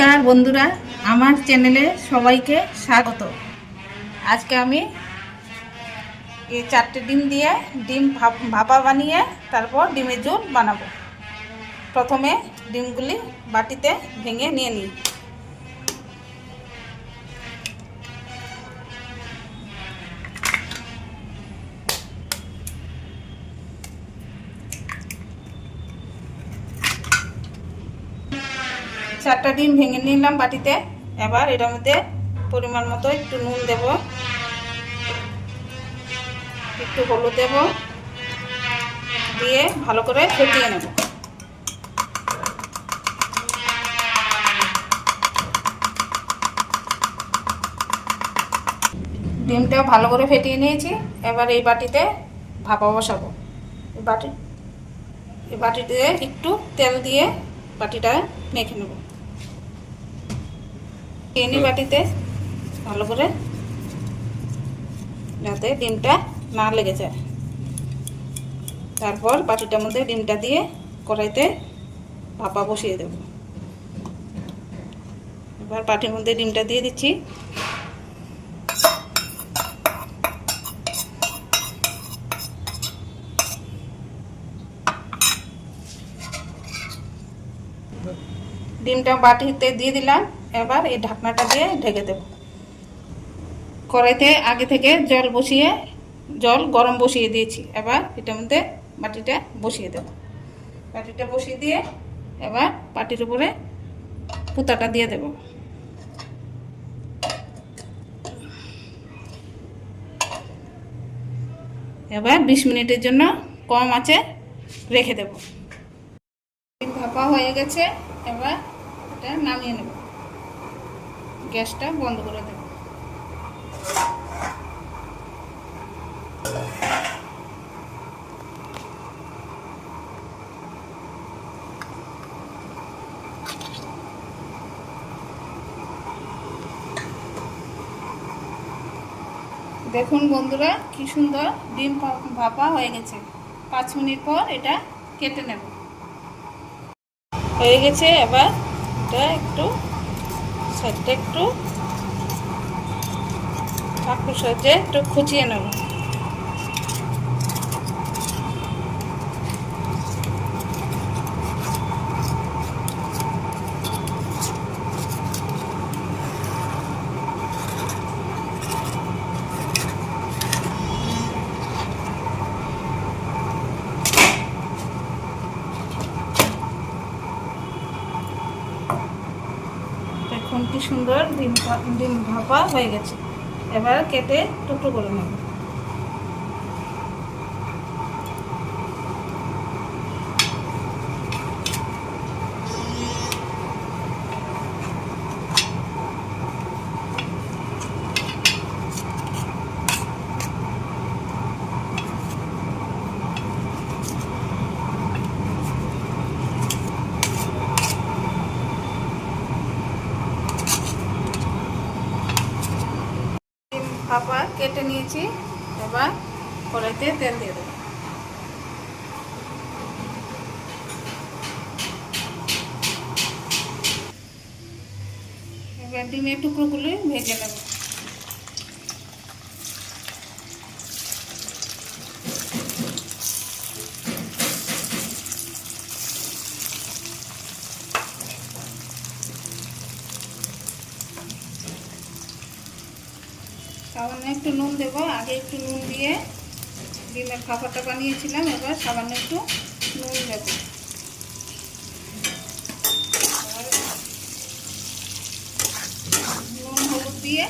নমস্কার বন্ধুরা, আমার চ্যানেলে সবাইকে স্বাগত। আজকে আমি এই 4টে ডিম দিয়ে ডিম ভাপা বানিয়ে তারপর ডিমের ঝোল বানাবো। প্রথমে ডিমগুলি বাটিতে ভেঙে নিয়ে নিই। চারটা ডিম ভেঙে নিলাম বাটিতে। এবার এটার মধ্যে পরিমাণ মতো একটু নুন দেব, একটু হলুদ দেব, দিয়ে ভালো করে ফেটিয়ে নেব। ডিমটা ভালো করে ফেটিয়ে নিয়েছি। এবার এই বাটিতে ভাপা বসাবো। এই বাটিতে একটু তেল দিয়ে বাটিটা মেখে নেব। চিনি বাটিতে ভালো করে, যাতে ডিমটা না লেগে যায়। তারপর বাটিটার মধ্যে ডিমটা দিয়ে কড়াইতে ভাপা বসিয়ে দেব। এবার বাটির মধ্যে ডিমটা দিয়ে দিচ্ছি। ডিমটা বাটিতে দিয়ে দিলাম। এবার এই ঢাকনাটা দিয়ে ঢেকে দেব। কড়াইতে আগে থেকে জল গরম বসিয়ে দিয়েছি। এবার এটার মধ্যে বাটিটা বসিয়ে দেব। বাটিটা বসিয়ে দিয়ে এবার বাটির উপরে পুতাটা দিয়ে দেব। এবার 20 মিনিটের জন্য কম আঁচে রেখে দেব। ভাপা হয়ে গেছে। এবার এটা নামিয়ে নেব। গ্যাসটা বন্ধ করে দেব। দেখুন বন্ধুরা, কি সুন্দর ডিম ভাপা হয়ে গেছে। 5 মিনিট পর এটা কেটে নেব। হয়ে গেছে। এবার এটা একটু সাইডটা একটু চাকুর সাহায্যে একটু খুঁচিয়ে নেব। দেখুন কি সুন্দর ডিম ভাপা হয়ে গেছে। এবার কেটে টুকরো করে নেব। ভাপা কেটে নিয়েছি। এবার কড়াইতে তেল দিয়ে দেবো। এবার ডিমের টুকরোগুলো ভেজে নেব। সামান্য একটু নুন দেবো। আগে একটু নুন দিয়ে ডিমের ভাপাটা বানিয়েছিলাম। এবার সামান্য একটু নুন দেবো। নুন হলুদ দিয়ে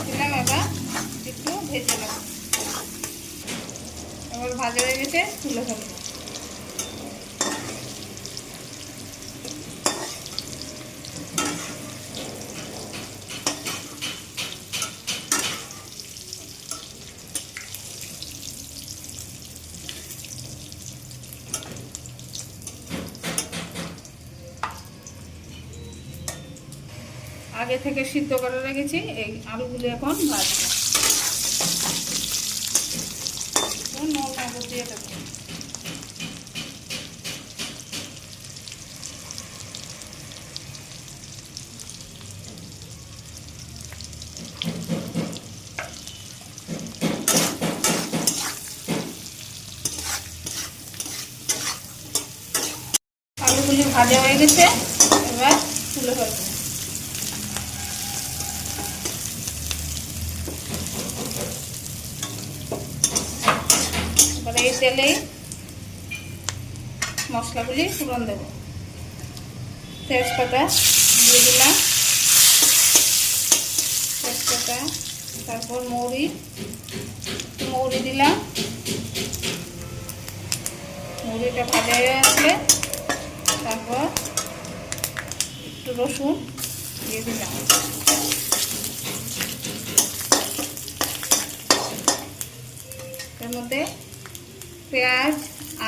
দিলাম। এবার একটু ভেজে নেব। এবার ভাজা হয়ে গেছে, তুলে ফেলবো। আগে থেকে সিদ্ধ করে রেখেছি এই আলুগুলো এখন ভাজবো। নুন দিয়ে দেবো। ভাজা হয়ে গেছে, এবার তুলে ফেলবো। এবার এই তেলেই মশলাগুলি ফোড়ন দেব। তেজপাতা দিয়ে দিলাম, তেজপাতা, তারপর মৌরি দিলাম। মৌরিটা ভাজা হয়ে আসলে তারপর একটু রসুন দিয়ে দিলাম। এর মধ্যে পেঁয়াজ,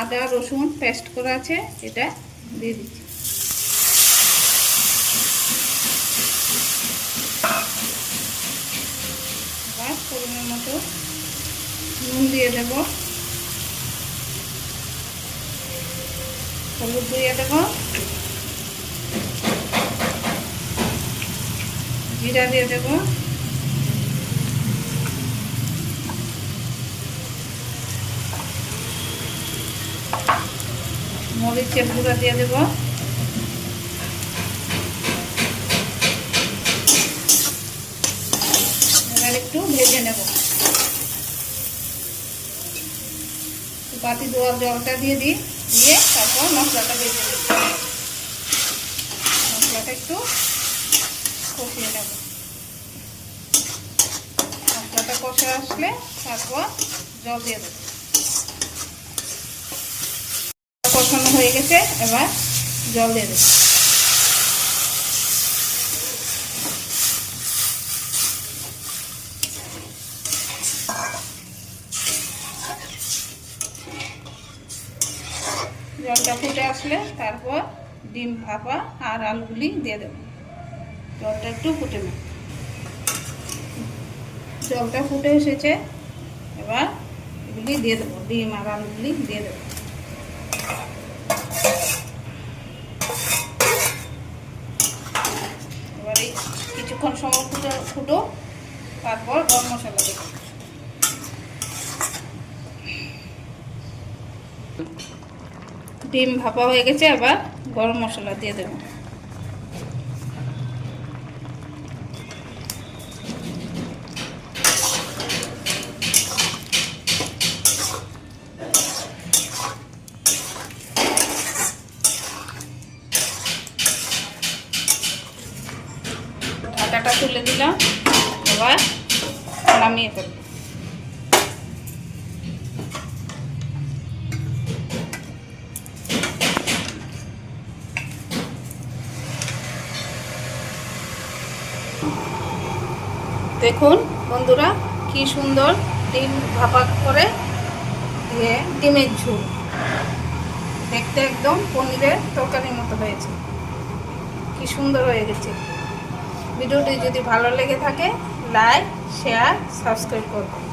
আদা, রসুন পেস্ট করা আছে, এটা দিয়ে দিচ্ছি। এবার পরিমাণ মতো নুন দিয়ে দেব, হলুদ দিয়ে দেব, জিরা দিয়ে দেব, মরিচের গুঁড়া দিয়ে দেব, এবার একটু ভেজে নেব। বাটি ধোয়ার জলটা দিয়ে দিই, দিয়ে তারপর মশলাটা ভেজে নেব। মশলাটা একটু কষিয়ে নেব। মশলাটা কষে আসলে তারপর জল দিয়ে দেব। কষানো হয়ে গেছে, এবার জল দিয়ে দেব। জলটা ফুটে আসলে তারপর ডিম ভাপা আর আলুগুলি দিয়ে দেব। জলটা একটু ফুটে নেব। জলটা ফুটে এসেছে, এবার এগুলি দিয়ে দেবো, ডিম আর আলুগুলি দিয়ে দেবো। এবার এই কিছুক্ষণ সময় ফুটো, তারপর গরম মশলা দেবো। ডিম ভাপা হয়ে গেছে, এবার গরম মশলা দিয়ে দেব। ঢাকাটা তুলে দিলাম, এবার নামিয়ে ফেলব। দেখুন বন্ধুরা, কি সুন্দর ডিম ভাপা করে দিয়ে ডিমের ঝোল, দেখতে একদম পনিরের তরকারির মতো হয়েছে। কি সুন্দর হয়ে গেছে। ভিডিওটি যদি ভালো লেগে থাকে লাইক, শেয়ার, সাবস্ক্রাইব করুন।